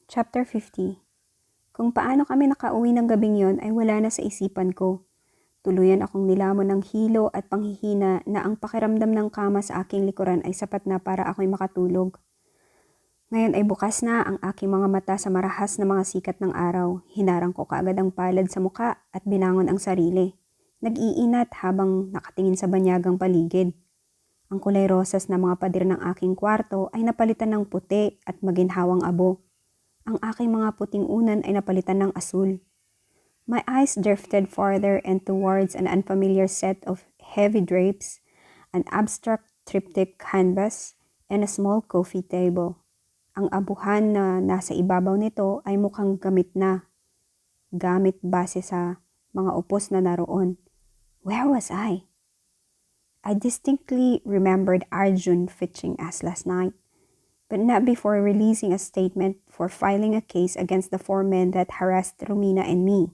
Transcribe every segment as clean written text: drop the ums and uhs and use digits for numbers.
Chapter 50. Kung paano kami nakauwi ng gabing yon ay wala na sa isipan ko. Tuluyan akong nilamon ng hilo at panghihina na ang pakiramdam ng kama sa aking likuran ay sapat na para ako'y makatulog. Ngayon ay bukas na ang aking mga mata sa marahas na mga sikat ng araw. Hinarang ko kaagad ang palad sa muka at binangon ang sarili. Nag-iinat habang nakatingin sa banyagang paligid. Ang kulay rosas na mga pader ng aking kwarto ay napalitan ng puti at maginhawang abo. Ang aking mga puting unan ay napalitan ng asul. My eyes drifted farther and towards an unfamiliar set of heavy drapes, an abstract triptych canvas, and a small coffee table. Ang abuhan na nasa ibabaw nito ay mukhang gamit na. Gamit base sa mga upos na naroon. Where was I? I distinctly remembered Arjun fetching us last night, but not before releasing a statement for filing a case against the 4 men that harassed Romina and me.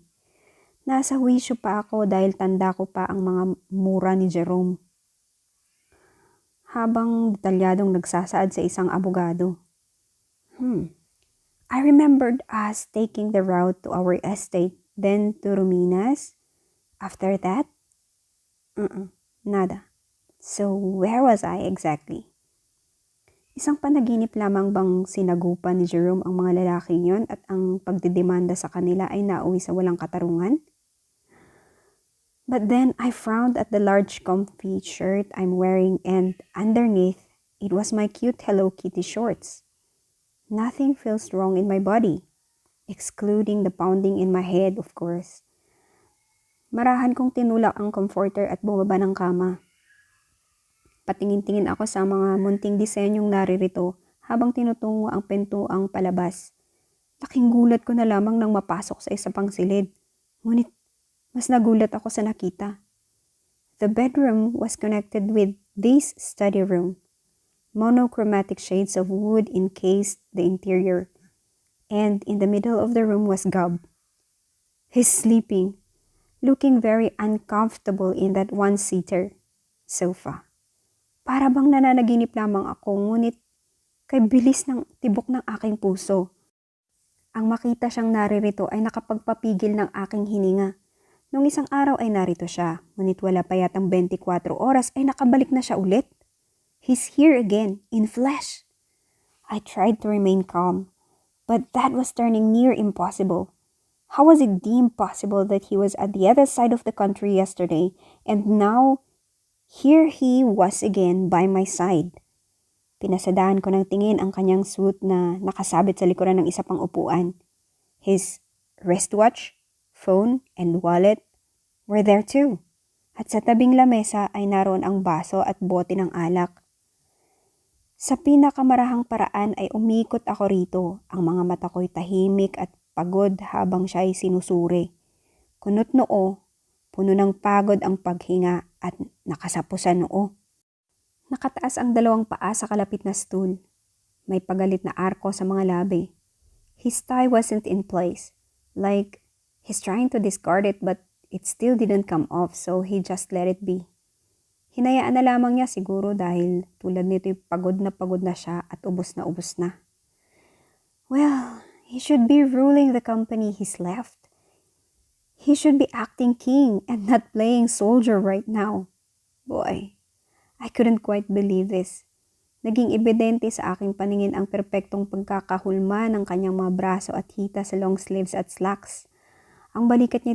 Nasa wisyo pa ako dahil tanda ko pa ang mga mura ni Jerome. Habang detalyadong nagsasaad sa isang abogado. I remembered us taking the route to our estate, then to Romina's. After that? Nada. So where was I exactly? Isang panaginip lamang bang sinagupan ni Jerome ang mga lalaking yon at ang pagdidemanda sa kanila ay nauwi sa walang katarungan? But then I frowned at the large comfy shirt I'm wearing and underneath, it was my cute Hello Kitty shorts. Nothing feels wrong in my body, excluding the pounding in my head, of course. Marahan kong tinulak ang comforter at bumaba ng kama. Patingin-tingin ako sa mga munting disenyong naririto habang tinutungo ang pintuang palabas. Laking gulat ko na lamang nang mapasok sa isa pang silid. Ngunit mas nagulat ako sa nakita. The bedroom was connected with this study room. Monochromatic shades of wood encased the interior. And in the middle of the room was Gab. He's sleeping, looking very uncomfortable in that one-seater sofa. Para bang nananaginip lamang ako, ngunit kay bilis ng tibok ng aking puso. Ang makita siyang naririto ay nakapagpapigil ng aking hininga. Nung isang araw ay narito siya, ngunit wala pa yatang 24 oras ay nakabalik na siya ulit. He's here again, in flesh. I tried to remain calm, but that was turning near impossible. How was it deemed possible that he was at the other side of the country yesterday, and now here he was again by my side? Pinasadaan ko ng tingin ang kanyang suit na nakasabit sa likuran ng isa pang upuan. His wristwatch, phone, and wallet were there too. At sa tabing lamesa ay naroon ang baso at bote ng alak. Sa pinakamarahang paraan ay umikot ako rito. Ang mga mata ko'y tahimik at pagod habang siya ay sinusuri. Kunot noo, puno ng pagod ang paghinga at nakasapusan noo. Nakataas ang 2 paa sa kalapit na stool. May pagalit na arko sa mga labi. His tie wasn't in place. Like, he's trying to discard it but it still didn't come off, so he just let it be. Hinayaan na lamang niya siguro dahil tulad nito'y pagod na siya at ubos na. Well, he should be ruling the company he's left. He should be acting king and not playing soldier right now. Boy, I couldn't quite believe this. Naging ebidente sa aking paningin ang perpektong pagkakahulma ng kanyang mga braso at hita sa long sleeves at slacks. Ang balikat niya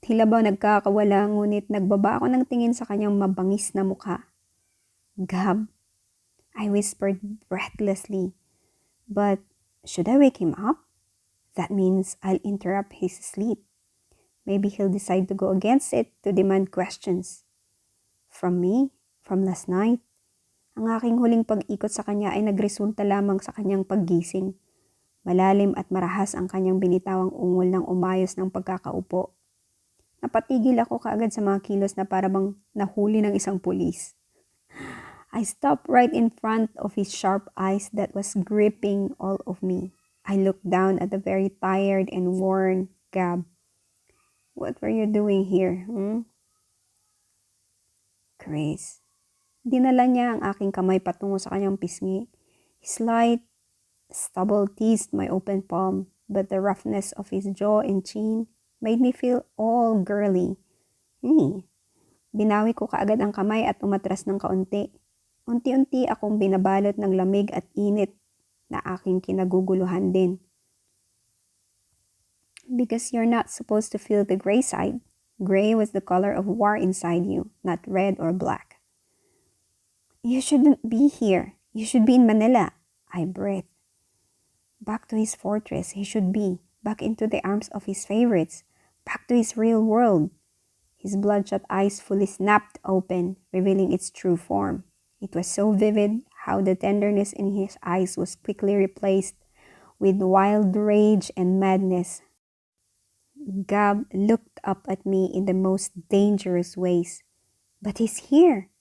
tila ba nagkakawala, ngunit nagbaba ako ng tingin sa kanyang mabangis na mukha. Gab, I whispered breathlessly. But should I wake him up? That means I'll interrupt his sleep. Maybe he'll decide to go against it to demand questions. From me? From last night? Ang aking huling pag-ikot sa kanya ay nagresulta lamang sa kanyang paggising. Malalim at marahas ang kanyang binitawang ungol ng umayos ng pagkakaupo. Napatigil ako kaagad sa mga kilos na parabang nahuli ng isang pulis. I stopped right in front of his sharp eyes that was gripping all of me. I looked down at the very tired and worn Gab. What were you doing here? Grace. Dinala niya ang aking kamay patungo sa kanyang pisngi. His light stubble teased my open palm, but the roughness of his jaw and chin made me feel all girly. Binawi ko kaagad ang kamay at umatras ng kaunti. Unti-unti akong binabalot ng lamig at init na aking kinaguguluhan din. Because you're not supposed to feel the gray side. Gray was the color of war inside you, not red or black. You shouldn't be here. You should be in Manila. I breathed. Back to his fortress he should be. Back into the arms of his favorites. Back to his real world. His bloodshot eyes fully snapped open, revealing its true form. It was so vivid how the tenderness in his eyes was quickly replaced with wild rage and madness. Gab looked up at me in the most dangerous ways. But he's here.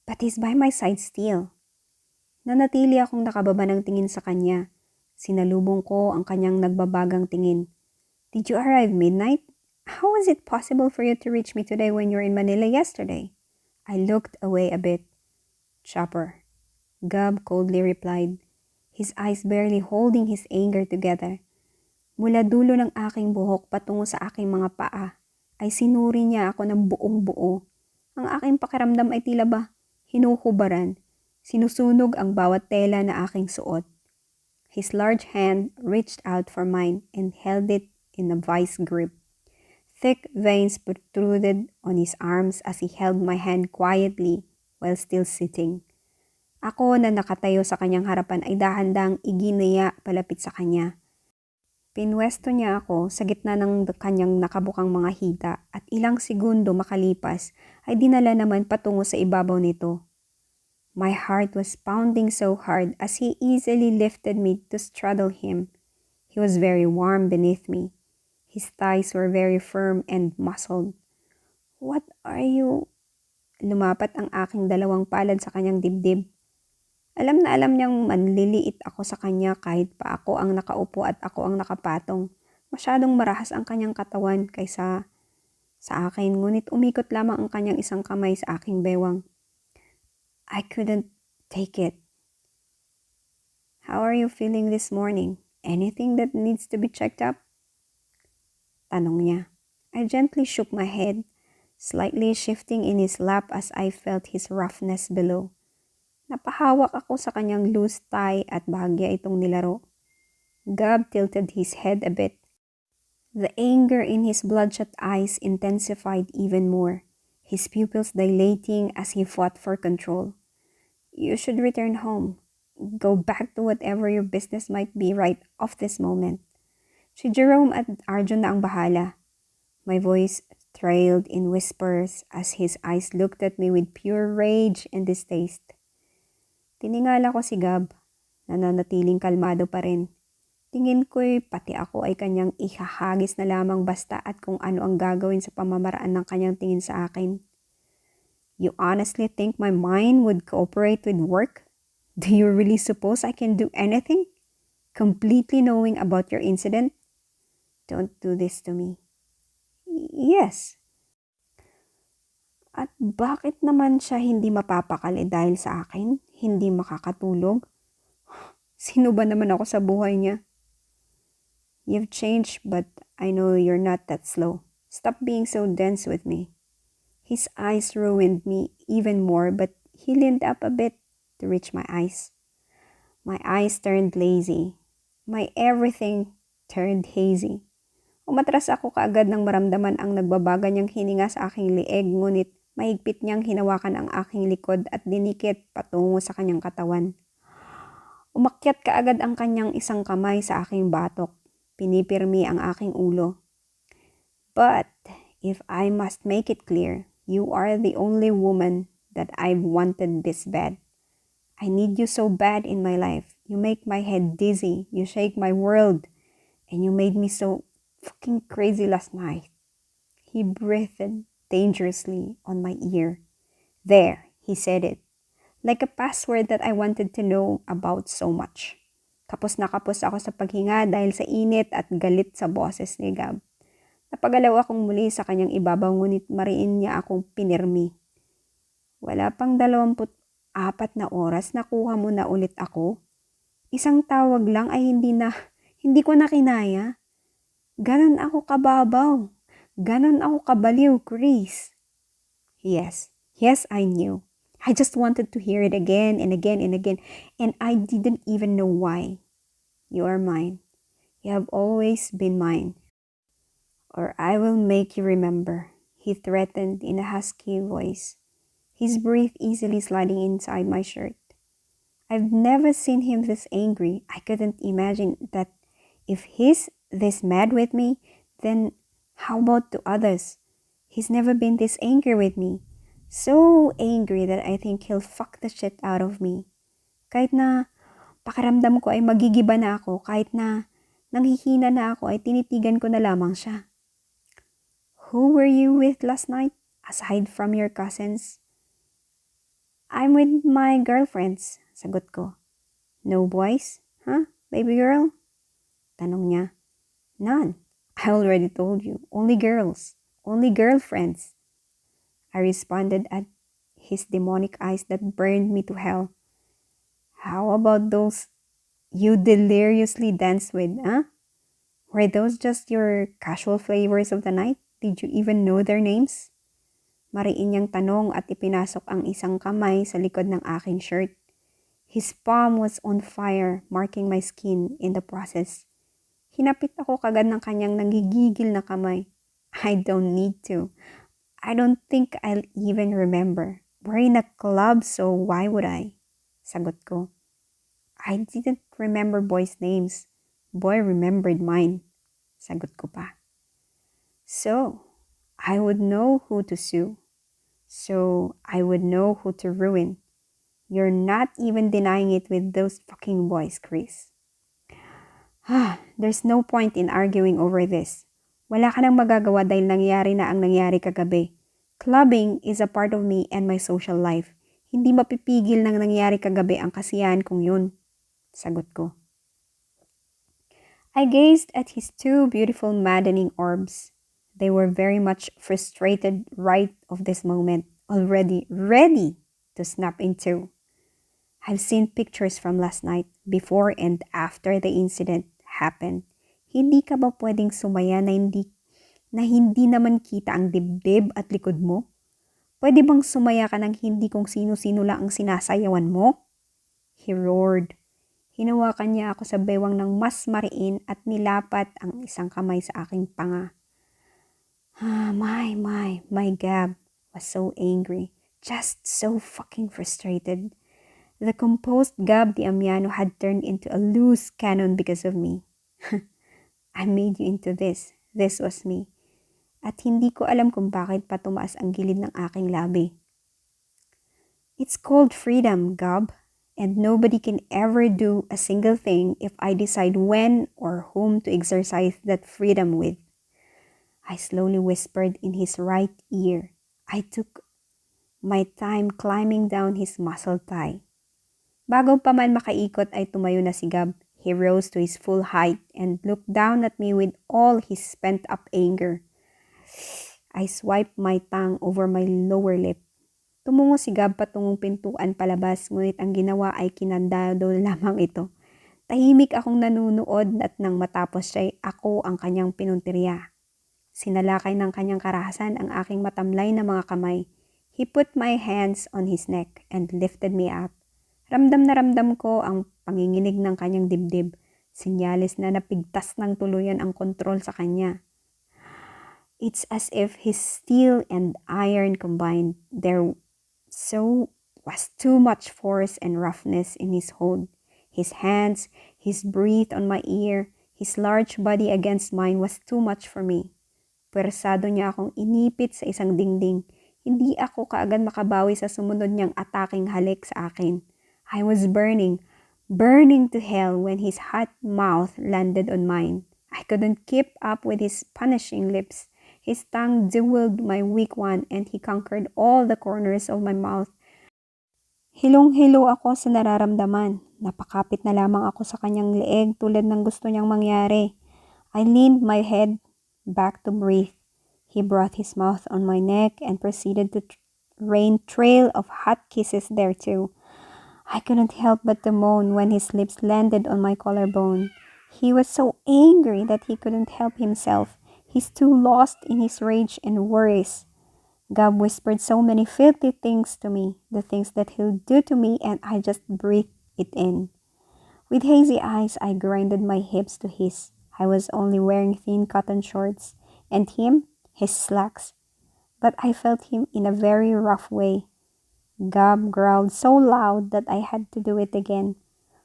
But he's by my side still. Nanatili akong nakababa ng tingin sa kanya. Sinalubong ko ang kanyang nagbabagang tingin. Did you arrive midnight? How was it possible for you to reach me today when you were in Manila yesterday? I looked away a bit. Chopper, Gab coldly replied, his eyes barely holding his anger together. Mula dulo ng aking buhok patungo sa aking mga paa, ay sinuri niya ako ng buong buo. Ang aking pakiramdam ay tila ba hinuhubaran, sinusunog ang bawat tela na aking suot. His large hand reached out for mine and held it in a vice grip. Thick veins protruded on his arms as he held my hand quietly while still sitting. Ako na nakatayo sa kanyang harapan ay dahan-dahang iginaya palapit sa kanya. Pinwesto niya ako sa gitna ng kanyang nakabukang mga hita at ilang segundo makalipas ay dinala naman patungo sa ibabaw nito. My heart was pounding so hard as he easily lifted me to straddle him. He was very warm beneath me. His thighs were very firm and muscled. What are you? Lumapat ang aking dalawang palad sa kanyang dibdib. Alam na alam niyang manliliit ako sa kanya kahit pa ako ang nakaupo at ako ang nakapatong. Masyadong marahas ang kanyang katawan kaysa sa akin, ngunit umikot lamang ang kanyang isang kamay sa aking bewang. I couldn't take it. How are you feeling this morning? Anything that needs to be checked up? Tanong niya. I gently shook my head, slightly shifting in his lap as I felt his roughness below. Napahawak ako sa kanyang loose tie at bahagya itong nilaro. Gab tilted his head a bit. The anger in his bloodshot eyes intensified even more, his pupils dilating as he fought for control. You should return home. Go back to whatever your business might be right off this moment. Si Jerome at Arjun na ang bahala. My voice trailed in whispers as his eyes looked at me with pure rage and distaste. Tiningala ko si Gab, nananatiling kalmado pa rin. Tingin ko'y pati ako ay kanyang ihahagis na lamang basta at kung ano ang gagawin sa pamamaraan ng kanyang tingin sa akin. You honestly think my mind would cooperate with work? Do you really suppose I can do anything? Completely knowing about your incident? Don't do this to me. Yes. At bakit naman siya hindi mapapakali dahil sa akin? Hindi makakatulog? Sino ba naman ako sa buhay niya? You've changed, but I know you're not that slow. Stop being so dense with me. His eyes ruined me even more, but he leaned up a bit to reach my eyes. My eyes turned lazy. My everything turned hazy. Umatras ako kaagad nang maramdaman ang nagbabaga niyang hininga sa aking leeg, ngunit mahigpit niyang hinawakan ang aking likod at dinikit patungo sa kanyang katawan. Umakyat kaagad ang kanyang isang kamay sa aking batok. Pinipirmi ang aking ulo. But if I must make it clear, you are the only woman that I've wanted this bad. I need you so bad in my life. You make my head dizzy. You shake my world. And you made me so fucking crazy last night. He breathed dangerously on my ear. There, he said it. Like a password that I wanted to know about so much. Kapos na kapos ako sa paghinga dahil sa init at galit sa boses ni Gab. Napagalaw akong muli sa kanyang ibabaw ngunit mariin niya akong pinirmi. Wala pang 24 na oras nakuha mo na ulit ako. Isang tawag lang ay hindi ko na kinaya. Ganon ako kababaw. Ganon ako kabaliw, Chris. Yes, I knew. I just wanted to hear it again and again and again, and I didn't even know why. You are mine. You have always been mine. Or I will make you remember, he threatened in a husky voice, his breath easily sliding inside my shirt. I've never seen him this angry. I couldn't imagine that if he's this mad with me, then how about to others? He's never been this angry with me. So angry that I think he'll fuck the shit out of me. Kahit na pakiramdam ko ay magigiba na ako, kahit na nanghihina na ako ay tinitigan ko na lamang siya. Who were you with last night, aside from your cousins? I'm with my girlfriends, sagot ko. No boys? Huh, baby girl? Tanong niya. None. I already told you. Only girls. Only girlfriends. I responded at his demonic eyes that burned me to hell. How about those you deliriously danced with, huh? Were those just your casual flavors of the night? Did you even know their names? Mariin niyang tanong at ipinasok ang isang kamay sa likod ng aking shirt. His palm was on fire, marking my skin in the process. Hinapit ako kagad ng kanyang nanggigigil na kamay. I don't need to. I don't think I'll even remember. We're in a club, so why would I? Sagot ko. I didn't remember boys' names. Boy remembered mine. Sagot ko pa. So, I would know who to sue. So, I would know who to ruin. You're not even denying it with those fucking boys, Chris. There's no point in arguing over this. Wala ka nang magagawa dahil nangyari na ang nangyari kagabi. Clubbing is a part of me and my social life. Hindi mapipigil ng nangyari kagabi ang kasiyahan kong yun. Sagot ko. I gazed at his two beautiful maddening orbs. They were very much frustrated right of this moment, already ready to snap in two. I've seen pictures from last night, before and after the incident happened. Hindi ka ba pwedeng sumaya na hindi naman kita ang dibdib at likod mo? Pwede bang sumaya ka ng hindi kung sino-sino lang ang sinasayawan mo? He roared. Hinawakan niya ako sa bewang ng mas mariin at nilapat ang isang kamay sa aking panga. My Gab was so angry, just so fucking frustrated. The composed Gab Amiano had turned into a loose cannon because of me. I made you into this. This was me. At hindi ko alam kung bakit pa tumaas ang gilid ng aking labi. It's called freedom, Gab. And nobody can ever do a single thing if I decide when or whom to exercise that freedom with. I slowly whispered in his right ear. I took my time climbing down his muscle thigh. Bago pa man makaikot ay tumayo na si Gab. He rose to his full height and looked down at me with all his spent-up anger. I swiped my tongue over my lower lip. Tumungo si Gab patungong pintuan palabas, ngunit ang ginawa ay kinandado lamang ito. Tahimik akong nanunood at nang matapos siya ako ang kanyang pinuntirya. Sinalakay ng kanyang karahasan ang aking matamlay na mga kamay. He put my hands on his neck and lifted me up. Ramdam na ramdam ko ang panginginig ng kanyang dibdib. Sinyalis na napigtas ng tuluyan ang kontrol sa kanya. It's as if his steel and iron combined. There was too much force and roughness in his hold. His hands, his breath on my ear, his large body against mine was too much for me. Pwersado niya akong inipit sa isang dingding. Hindi ako kaagad makabawi sa sumunod niyang ataking halik sa akin. I was burning to hell when his hot mouth landed on mine. I couldn't keep up with his punishing lips. His tongue dueled my weak one and he conquered all the corners of my mouth. Hilong-hilo ako sa nararamdaman. Napakapit na lamang ako sa kanyang leeg tulad ng gusto niyang mangyari. I leaned my head back to breathe. He brought his mouth on my neck and proceeded to rain trail of hot kisses there too. I couldn't help but to moan when his lips landed on my collarbone. He was so angry that he couldn't help himself. He's too lost in his rage and worries. Gab whispered so many filthy things to me, the things that he'll do to me, and I just breathed it in. With hazy eyes, I grinded my hips to his. I was only wearing thin cotton shorts, and him, his slacks. But I felt him in a very rough way. Gab growled so loud that I had to do it again.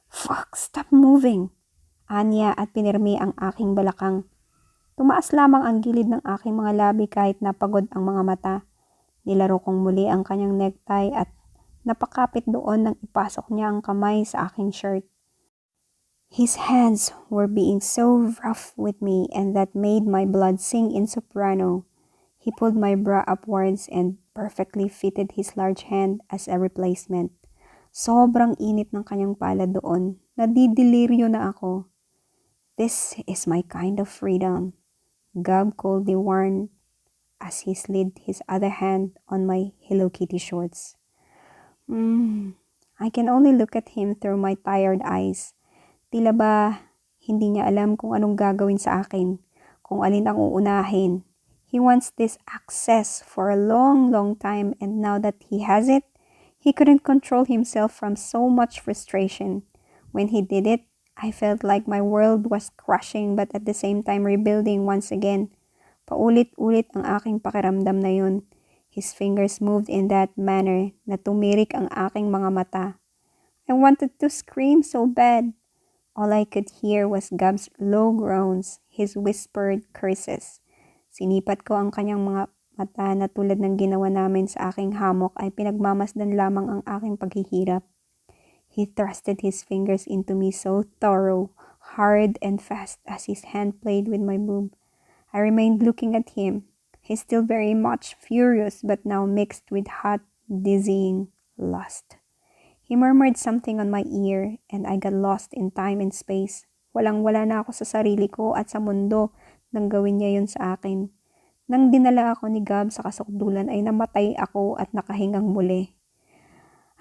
Fuck, stop moving! Anya at pinirmi ang aking balakang. Tumaas lamang ang gilid ng aking mga labi kahit napagod ang mga mata. Nilaro kong muli ang kanyang necktie at napakapit doon nang ipasok niya ang kamay sa aking shirt. His hands were being so rough with me and that made my blood sing in soprano. He pulled my bra upwards and perfectly fitted his large hand as a replacement. Sobrang init ng kanyang palad doon. Nadidiliryo na ako. This is my kind of freedom. Gab coldly warned as he slid his other hand on my Hello Kitty shorts. I can only look at him through my tired eyes. Tila ba hindi niya alam kung anong gagawin sa akin, kung alin ang uunahin. He wants this access for a long, long time, and now that he has it, he couldn't control himself from so much frustration. When he did it, I felt like my world was crashing but at the same time rebuilding once again. Paulit-ulit ang aking pakiramdam na yun. His fingers moved in that manner na tumirik ang aking mga mata. I wanted to scream so bad. All I could hear was Gab's low groans, his whispered curses. Sinipat ko ang kanyang mga mata na tulad ng ginawa namin sa aking hammock ay pinagmamasdan lamang ang aking paghihirap. He thrusted his fingers into me so thorough, hard and fast as his hand played with my boob. I remained looking at him. He's still very much furious but now mixed with hot, dizzying lust. He murmured something on my ear and I got lost in time and space. Walang-wala na ako sa sarili ko at sa mundo nang gawin niya yun sa akin. Nang dinala ako ni Gab sa kasukdulan ay namatay ako at nakahingang muli.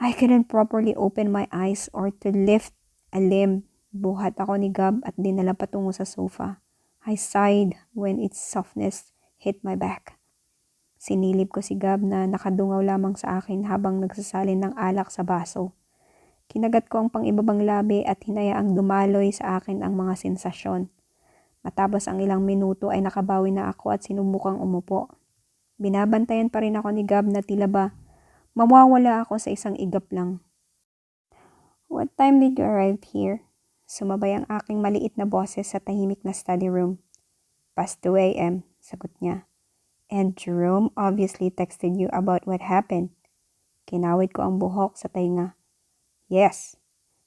I couldn't properly open my eyes or to lift a limb. Buhat ako ni Gab at dinala patungo sa sofa. I sighed when its softness hit my back. Sinilip ko si Gab na nakadungaw lamang sa akin habang nagsasalin ng alak sa baso. Kinagat ko ang pang-ibabang labi at hinayaang dumaloy sa akin ang mga sensasyon. Matapos ang ilang minuto ay nakabawi na ako at sinubukang umupo. Binabantayan pa rin ako ni Gab na tila ba mawawala ako sa isang igap lang. What time did you arrive here? Sumabay ang aking maliit na boses sa tahimik na study room. Past 2 a.m., sagot niya. And Jerome obviously texted you about what happened. Kinawid ko ang buhok sa tainga. Yes,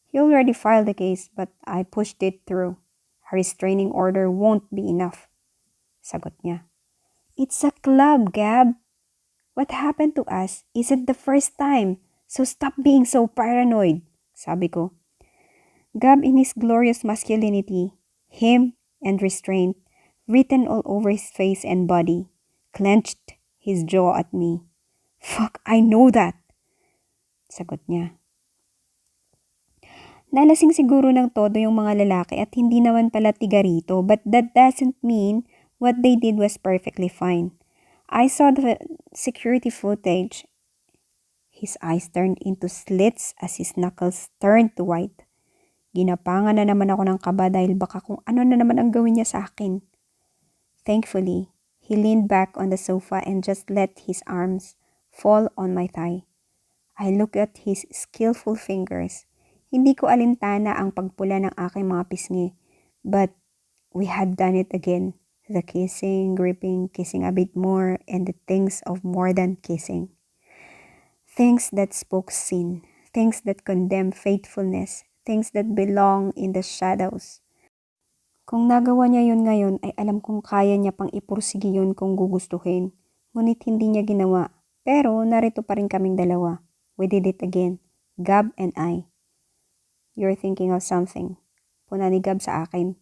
he already filed the case but I pushed it through. A restraining order won't be enough. Sagot niya. It's a club, Gab. What happened to us isn't the first time, so stop being so paranoid, sabi ko. Gab in his glorious masculinity, him and restraint, written all over his face and body, clenched his jaw at me. Fuck, I know that, sagot niya. Nalasing siguro ng todo yung mga lalaki at hindi naman pala tiga rito, but that doesn't mean what they did was perfectly fine. I saw the security footage. His eyes turned into slits as his knuckles turned to white. Ginapangan na naman ako ng kaba dahil baka kung ano na naman ang gawin niya sa akin. Thankfully, he leaned back on the sofa and just let his arms fall on my thigh. I looked at his skillful fingers. Hindi ko alintana ang pagpula ng aking mga pisngi, but we had done it again. The kissing, gripping, kissing a bit more, and the things of more than kissing. Things that spoke sin, things that condemn faithfulness, things that belong in the shadows. Kung nagawa niya yun ngayon, ay alam kong kaya niya pang ipursige yun kung gugustuhin. Ngunit hindi niya ginawa. Pero narito pa rin kaming dalawa. We did it again. Gab and I. You're thinking of something. Puna ni Gab sa akin.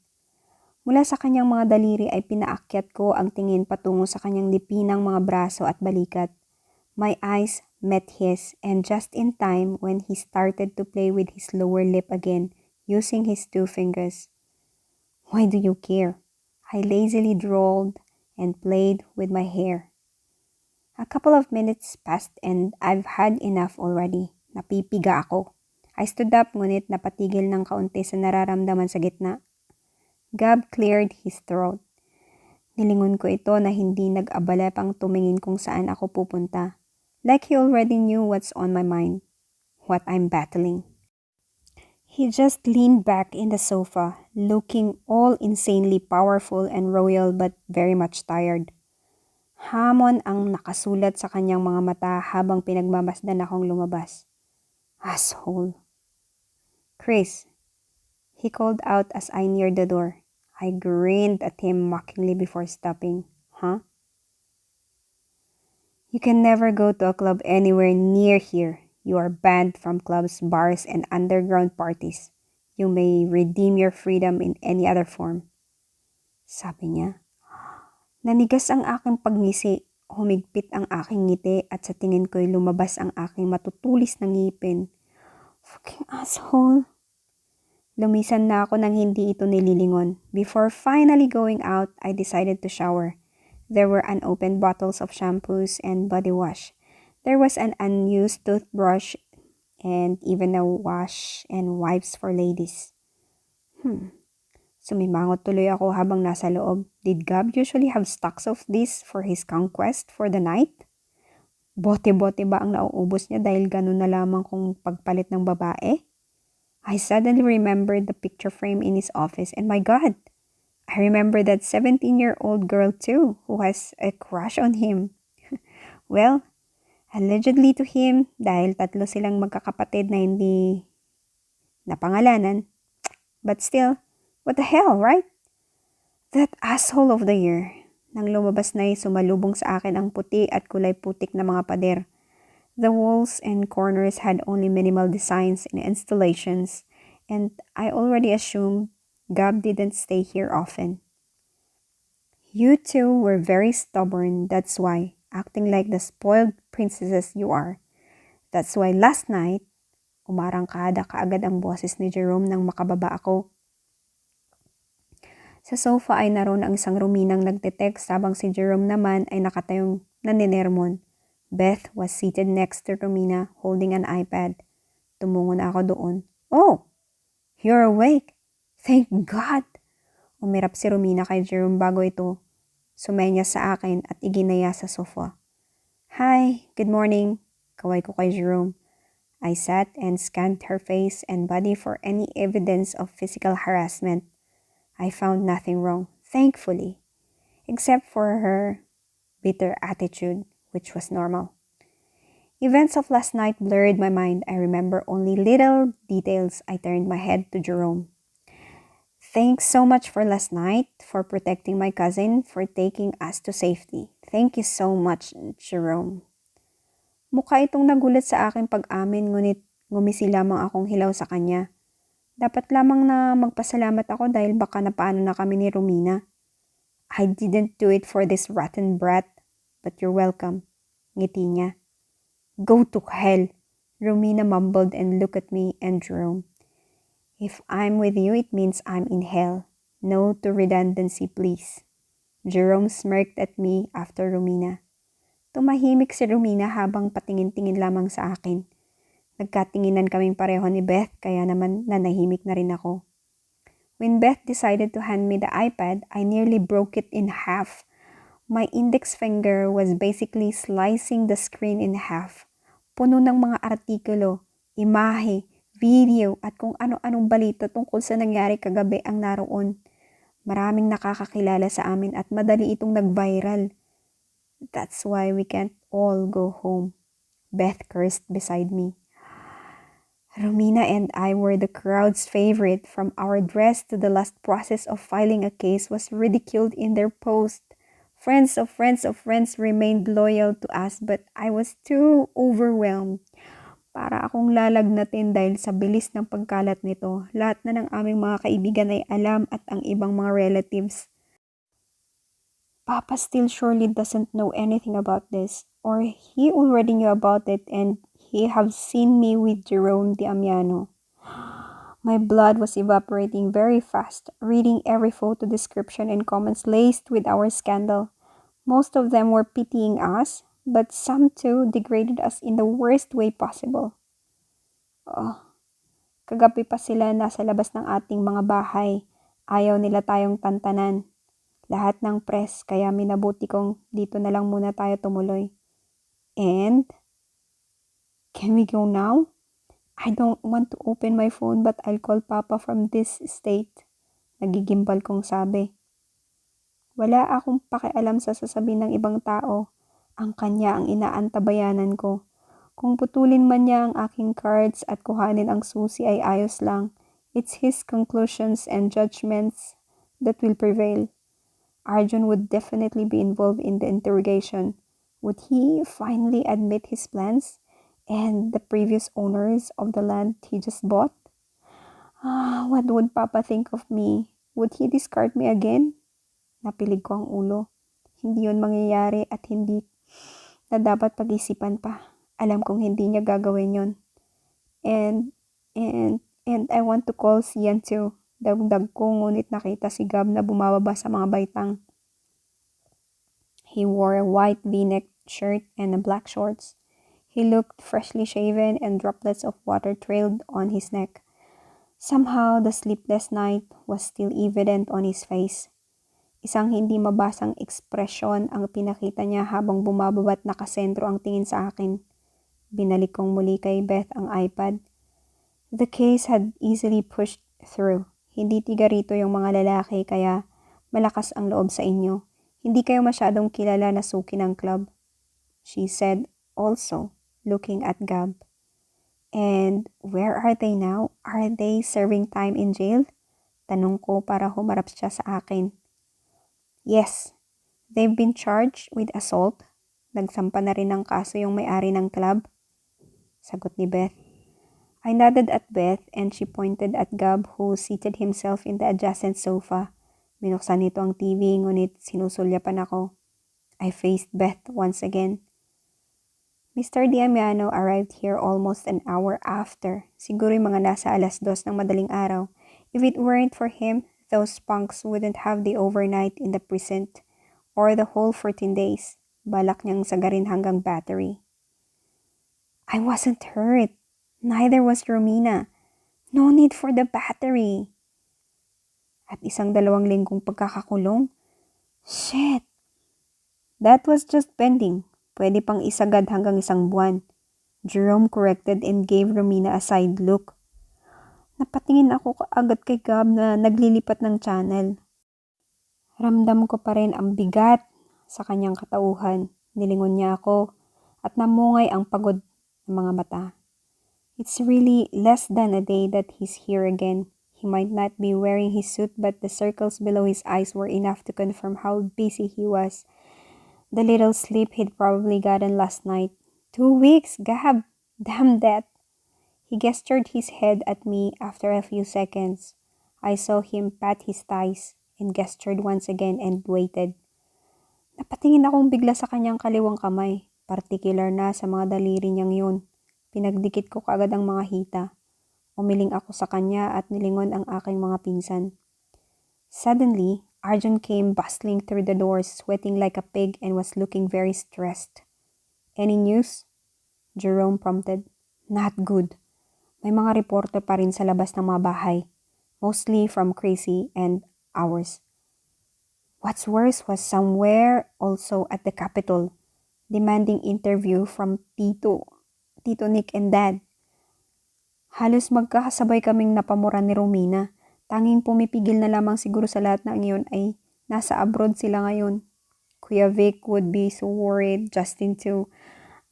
Mula sa kanyang mga daliri ay pinaakyat ko ang tingin patungo sa kanyang lipinang mga braso at balikat. My eyes met his, and just in time when he started to play with his lower lip again, using his two fingers. "Why do you care?" I lazily drawled and played with my hair. A couple of minutes passed and I've had enough already. Napipiga ako. I stood up ngunit napatigil ng kaunti sa nararamdaman sa gitna. Gab cleared his throat. Nilingon ko ito na hindi nag-abala pang tumingin kung saan ako pupunta. Like he already knew what's on my mind, what I'm battling. He just leaned back in the sofa, looking all insanely powerful and royal but very much tired. Hamon ang nakasulat sa kanyang mga mata habang pinagmamasdan akong lumabas. Asshole. "Chris," he called out as I neared the door. I grinned at him mockingly before stopping. "Huh?" "You can never go to a club anywhere near here. You are banned from clubs, bars, and underground parties. You may redeem your freedom in any other form," sabi niya. Nanigas ang aking pagngisi, humigpit ang aking ngiti at sa tingin ko'y lumabas ang aking matutulis na ngipin. Fucking asshole. Lumisan na ako nang hindi ito nililingon. Before finally going out, I decided to shower. There were unopened bottles of shampoos and body wash. There was an unused toothbrush and even a wash and wipes for ladies. Sumimangot tuloy ako habang nasa loob. Did Gab usually have stocks of this for his conquest for the night? Bote-bote ba ang nauubos niya dahil ganun na lamang kung pagpalit ng babae? I suddenly remembered the picture frame in his office and my God! I remember that 17-year-old girl too who has a crush on him. Well, allegedly to him dahil tatlo silang magkakapatid na hindi napangalanan. But still, what the hell, right? That asshole of the year. Nang lumabas na'y sumalubong sa akin ang puti at kulay putik na mga pader. The walls and corners had only minimal designs and installations, and I already assumed Gab didn't stay here often. "You two were very stubborn, that's why, acting like the spoiled princesses you are. That's why last night," umarangkada kaagad ang boses ni Jerome nang makababa ako. Sa sofa ay naroon ang isang Ruminang nagte-text habang si Jerome naman ay nakatayong naninermon. Beth was seated next to Romina holding an iPad. Tumungo na ako doon. "Oh, you're awake. Thank God!" Umirap si Romina kay Jerome bago ito sumenya sa akin at iginaya sa sofa. "Hi, good morning," kaway ko kay Jerome. I sat and scanned her face and body for any evidence of physical harassment. I found nothing wrong, thankfully, except for her bitter attitude, which was normal. Events of last night blurred my mind. I remember only little details. I turned my head to Jerome. "Thanks so much for last night, for protecting my cousin, for taking us to safety. Thank you so much, Jerome." Mukha itong nagulat sa aking pag-amin, ngunit ngumisi lamang akong hilaw sa kanya. Dapat lamang na magpasalamat ako dahil baka napaano na kami ni Romina. "I didn't do it for this rotten brat, but you're welcome," ngiti niya. "Go to hell," Romina mumbled and looked at me and Jerome. "If I'm with you, it means I'm in hell. No to redundancy, please." Jerome smirked at me after Romina. Tumahimik si Romina habang patingin-tingin lamang sa akin. Nagkatinginan kaming pareho ni Beth kaya naman nanahimik na rin ako. When Beth decided to hand me the iPad, I nearly broke it in half. My index finger was basically slicing the screen in half. Puno ng mga artikulo, imahe, video at kung ano-anong balita tungkol sa nangyari kagabi ang naroon. Maraming nakakakilala sa amin at madali itong nag-viral. That's why we can't all go home. Beth cursed beside me. Romina and I were the crowd's favorite. From our dress to the last process of filing a case was ridiculed in their post. Friends of friends of friends remained loyal to us, but I was too overwhelmed. Para akong lalagnatin dahil sa bilis ng pagkalat nito. Lahat na ng aming mga kaibigan ay alam at ang ibang mga relatives. Papa still surely doesn't know anything about this. Or he already knew about it and he have seen me with Jerome Damiano. My blood was evaporating very fast, reading every photo description and comments laced with our scandal. Most of them were pitying us, but some too degraded us in the worst way possible. Oh, kagabi pa sila nasa labas ng ating mga bahay. Ayaw nila tayong tantanan. Lahat ng press, kaya minabuti kong dito na lang muna tayo tumuloy. And, can we go now? I don't want to open my phone but I'll call Papa from this state. Nagigimbal kong sabi. Wala akong pakialam sa sasabihin ng ibang tao. Ang kanya ang inaantabayanan ko. Kung putulin man niya ang aking cards at kuhanin ang susi ay ayos lang. It's his conclusions and judgments that will prevail. Arjun would definitely be involved in the interrogation. Would he finally admit his plans and the previous owners of the land he just bought? What would Papa think of me? Would he discard me again? Napilig ko ang ulo. Hindi yun mangyayari at hindi na dapat pag-isipan pa. Alam kong hindi niya gagawin yun. And I want to call Sian too. Dagdag ko ngunit nakita si Gab na bumababa sa mga baitang. He wore a white V-neck shirt and a black shorts. He looked freshly shaven and droplets of water trailed on his neck. Somehow the sleepless night was still evident on his face. Isang hindi mabasang ekspresyon ang pinakita niya habang bumababa't nakasentro ang tingin sa akin. Binalik kong muli kay Beth ang iPad. The case had easily pushed through. Hindi tiga rito yung mga lalaki kaya malakas ang loob sa inyo. Hindi kayo masyadong kilala na suki ng club. She said also, looking at Gab. And where are they now? Are they serving time in jail? Tanong ko para humarap siya sa akin. Yes, they've been charged with assault. Nagsampa na rin ng kaso yung may-ari ng club. Sagot ni Beth. I nodded at Beth and she pointed at Gab who seated himself in the adjacent sofa. Binuksan nito ang TV ngunit sinusulyapan ako. I faced Beth once again. Mr. Damiano arrived here almost an hour after. Siguro yung mga nasa 2:00 ng madaling araw. If it weren't for him, those punks wouldn't have the overnight in the precinct or the whole 14 days. Balak niyang sagarin hanggang Battery. I wasn't hurt. Neither was Romina. No need for the Battery. At 1-2 linggong pagkakakulong? Shit! That was just pending. Pwede pang isagad hanggang 1 buwan. Jerome corrected and gave Romina a side look. Napatingin ako agad kay Gab na naglilipat ng channel. Ramdam ko pa rin ang bigat sa kanyang katauhan. Nilingon niya ako at namungay ang pagod ng mga mata. It's really less than a day that he's here again. He might not be wearing his suit but the circles below his eyes were enough to confirm how busy he was. The little sleep he'd probably gotten last night. 2 weeks, Gab! Damn that! He gestured his head at me after a few seconds. I saw him pat his thighs and gestured once again and waited. Napatingin akong bigla sa kanyang kaliwang kamay, partikular na sa mga daliri niyang yun. Pinagdikit ko kaagad ang mga hita. Umiling ako sa kanya at nilingon ang aking mga pinsan. Suddenly, Arjun came bustling through the doors, sweating like a pig and was looking very stressed. Any news? Jerome prompted. Not good. May mga reporter pa rin sa labas ng mga bahay, mostly from Crazy and ours. What's worse was somewhere also at the Capitol, demanding interview from Tito Nick and Dad. Halos magkakasabay kaming napamura ni Romina. Tanging pumipigil na lamang siguro sa lahat na iyon ay nasa abroad sila ngayon. Kuya Vic would be so worried, Justin too.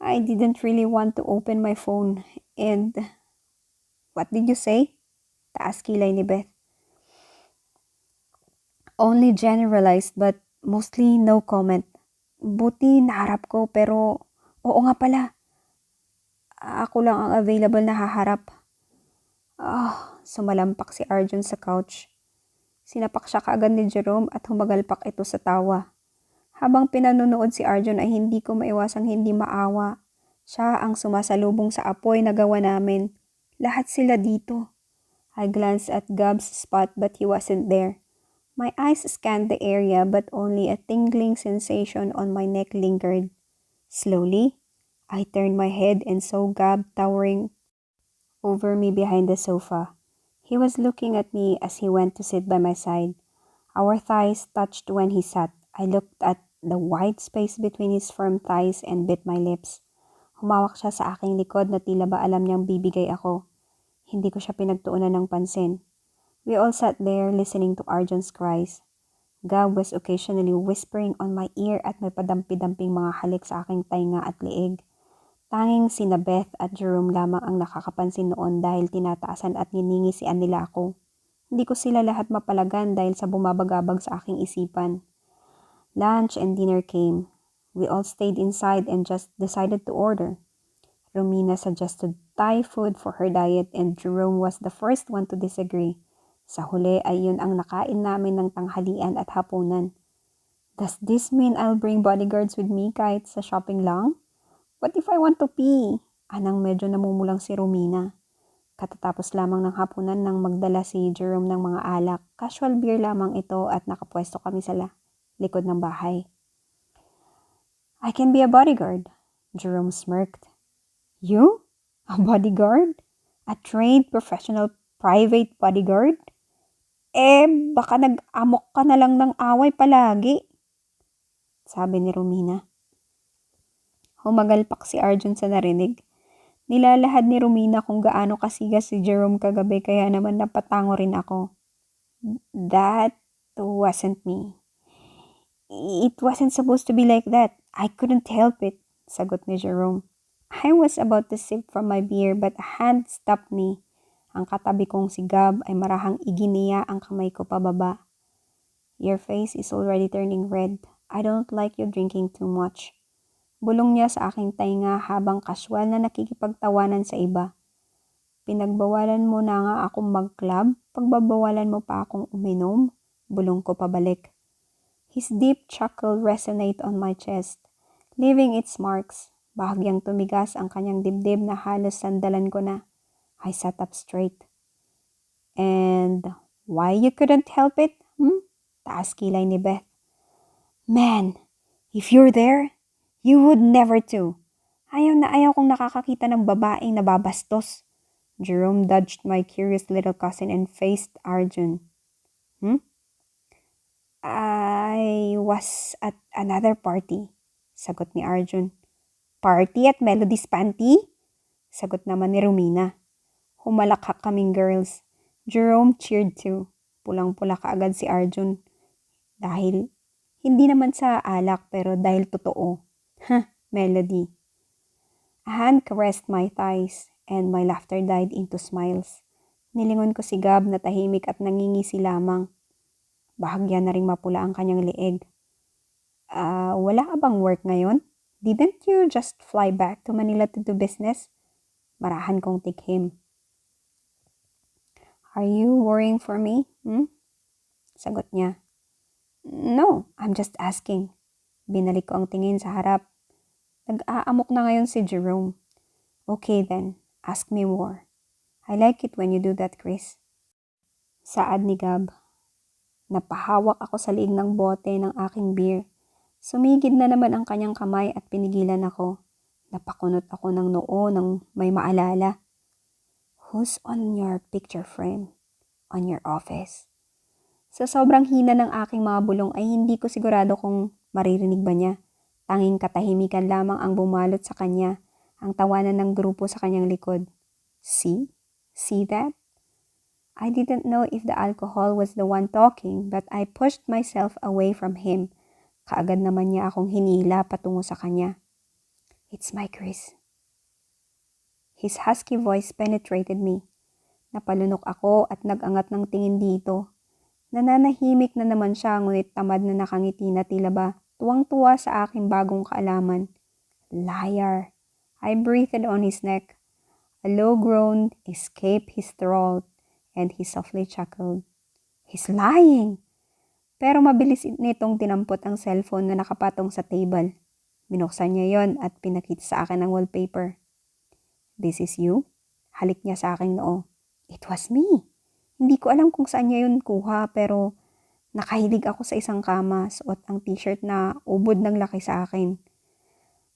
I didn't really want to open my phone. And what did you say? Taas kilay ni Beth. Only generalized but mostly no comment. Buti naharap ko pero oo nga pala. Ako lang ang available na haharap. Sumalampak si Arjun sa couch. Sinapak siya kaagad ni Jerome at humagalpak ito sa tawa. Habang pinanunood si Arjun ay hindi ko maiwasang hindi maawa. Siya ang sumasalubong sa apoy na gawa namin. Lahat sila dito. I glanced at Gab's spot but he wasn't there. My eyes scanned the area but only a tingling sensation on my neck lingered. Slowly, I turned my head and saw Gab towering over me behind the sofa. He was looking at me as he went to sit by my side. Our thighs touched when he sat. I looked at the wide space between his firm thighs and bit my lips. Humawak siya sa aking likod na tila ba alam niyang bibigay ako. Hindi ko siya pinagtuunan ng pansin. We all sat there listening to Arjun's cries. Gab was occasionally whispering on my ear at may padampi-damping mga halik sa aking tainga at leeg. Tanging sina Beth at Jerome lamang ang nakakapansin noon dahil tinataasan at niningisian nila ako. Hindi ko sila lahat mapalagan dahil sa bumabagabag sa aking isipan. Lunch and dinner came. We all stayed inside and just decided to order. Romina suggested Thai food for her diet and Jerome was the first one to disagree. Sa huli ay yun ang nakain namin ng tanghalian at hapunan. Does this mean I'll bring bodyguards with me kahit sa shopping lang? What if I want to pee? Anang medyo namumulang si Romina. Katatapos lamang ng hapunan nang magdala si Jerome ng mga alak. Casual beer lamang ito at nakapwesto kami sa likod ng bahay. I can be a bodyguard. Jerome smirked. You? A bodyguard? A trained professional private bodyguard? Baka nag-amok ka na lang ng away palagi. Sabi ni Romina. Humagalpak si Arjun sa narinig. Nilalahad ni Romina kung gaano kasigas si Jerome kagabi kaya naman napatango rin ako. That wasn't me. It wasn't supposed to be like that. I couldn't help it, sagot ni Jerome. I was about to sip from my beer but a hand stopped me. Ang katabi kong si Gab ay marahang iginiya ang kamay ko pababa. Your face is already turning red. I don't like you drinking too much. Bulong niya sa aking tainga habang kaswal na nakikipagtawanan sa iba. Pinagbawalan mo na nga akong mag-club, pagbabawalan mo pa akong uminom, bulong ko pabalik. His deep chuckle resonate on my chest, leaving its marks. Bahagyang tumigas ang kanyang dibdib na halos sandalan ko na. I sat up straight. And why you couldn't help it? Taas kilay ni Beth. Man, if you're there, you would never to. Ayaw na ayaw kong nakakakita ng babaeng nababastos. Jerome dodged my curious little cousin and faced Arjun. I was at another party, sagot ni Arjun. Party at Melody's Panty? Sagot naman ni Romina. Humalakhak kaming girls. Jerome cheered too. Pulang-pula kaagad si Arjun. Dahil, hindi naman sa alak pero dahil totoo. Melody. A hand caressed my thighs and my laughter died into smiles. Nilingon ko si Gab na tahimik at nangingisi lamang. Bahagya na ring mapula ang kanyang leeg. Wala ka bang work ngayon? Didn't you just fly back to Manila to do business? Marahan kong tikhim. Are you worrying for me? Sagot niya. No, I'm just asking. Binalik ko ang tingin sa harap. Nag-aamok na ngayon si Jerome. Okay then, ask me more. I like it when you do that, Chris. Saad ni Gab. Napahawak ako sa liig ng bote ng aking beer. Sumigid na naman ang kanyang kamay at pinigilan ako. Napakunot ako ng noo nang may maalala. Who's on your picture frame? On your office? Sa sobrang hina ng aking mga bulong ay hindi ko sigurado kung maririnig ba niya. Tanging katahimikan lamang ang bumalot sa kanya, ang tawanan ng grupo sa kanyang likod. See? See that? I didn't know if the alcohol was the one talking but I pushed myself away from him. Kaagad naman niya akong hinila patungo sa kanya. It's my Chris. His husky voice penetrated me. Napalunok ako at nag-angat ng tingin dito. Nananahimik na naman siya ngunit tamad na nakangiti na tila ba tuwang-tuwa sa aking bagong kaalaman. Liar. I breathed on his neck. A low groan escaped his throat, and he softly chuckled. He's lying! Pero mabilis nitong tinampot ang cellphone na nakapatong sa table. Binuksan niya yon at pinakita sa akin ang wallpaper. This is you? Halik niya sa aking noo. It was me. Hindi ko alam kung saan niya yun kuha pero nakahilig ako sa isang kama, suot ang t-shirt na ubod ng laki sa akin.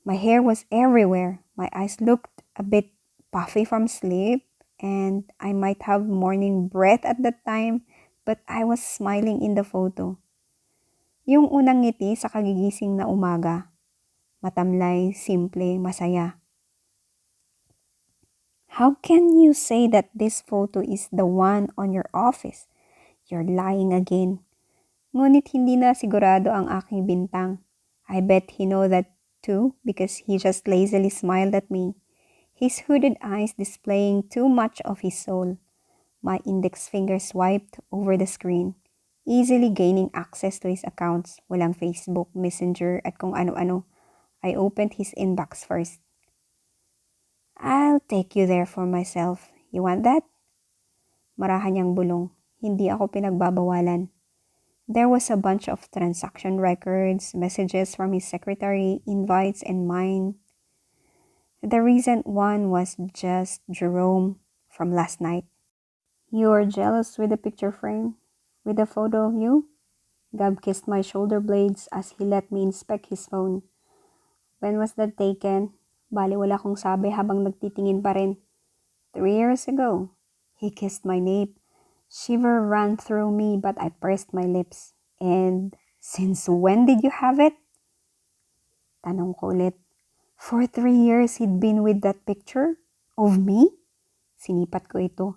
My hair was everywhere. My eyes looked a bit puffy from sleep and I might have morning breath at that time, but I was smiling in the photo. Yung unang ngiti sa kagigising na umaga. Matamlay, simple, masaya. How can you say that this photo is the one on your office? You're lying again. Ngunit hindi na sigurado ang aking bintang. I bet he know that too because he just lazily smiled at me. His hooded eyes displaying too much of his soul. My index finger swiped over the screen, easily gaining access to his accounts. Walang Facebook, Messenger at kung ano-ano. I opened his inbox first. I'll take you there for myself. You want that? Marahan niyang bulong. Hindi ako pinagbabawalan. There was a bunch of transaction records, messages from his secretary, invites, and mine. The recent one was just Jerome from last night. You are jealous with the picture frame? With the photo of you? Gab kissed my shoulder blades as he let me inspect his phone. When was that taken? Bali wala kong sabi habang nagtitingin pa rin. 3 years ago. He kissed my nape. Shiver ran through me but I pursed my lips. And since when did you have it? Tanong ko ulit. For 3 years he'd been with that picture? Of me? Sinipat ko ito.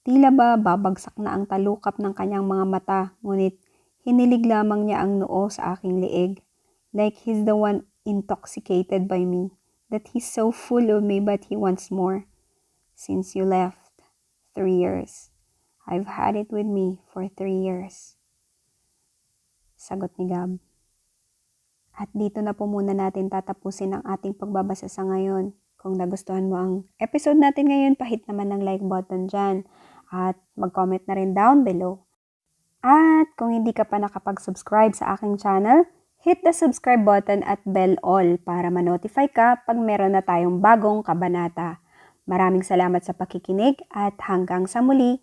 Tila ba babagsak na ang talukap ng kanyang mga mata, ngunit hinilig lamang niya ang noo sa aking leeg. Like he's the one intoxicated by me. That he's so full of me but he wants more. Since you left, 3 years. I've had it with me for 3 years. Sagot ni Gab. At dito na po muna natin tatapusin ang ating pagbabasa sa ngayon. Kung nagustuhan mo ang episode natin ngayon, pahit naman ng like button dyan. At mag-comment na rin down below. At kung hindi ka pa nakapag-subscribe sa aking channel, hit the subscribe button at bell all para ma-notify ka pag meron na tayong bagong kabanata. Maraming salamat sa pakikinig at hanggang sa muli.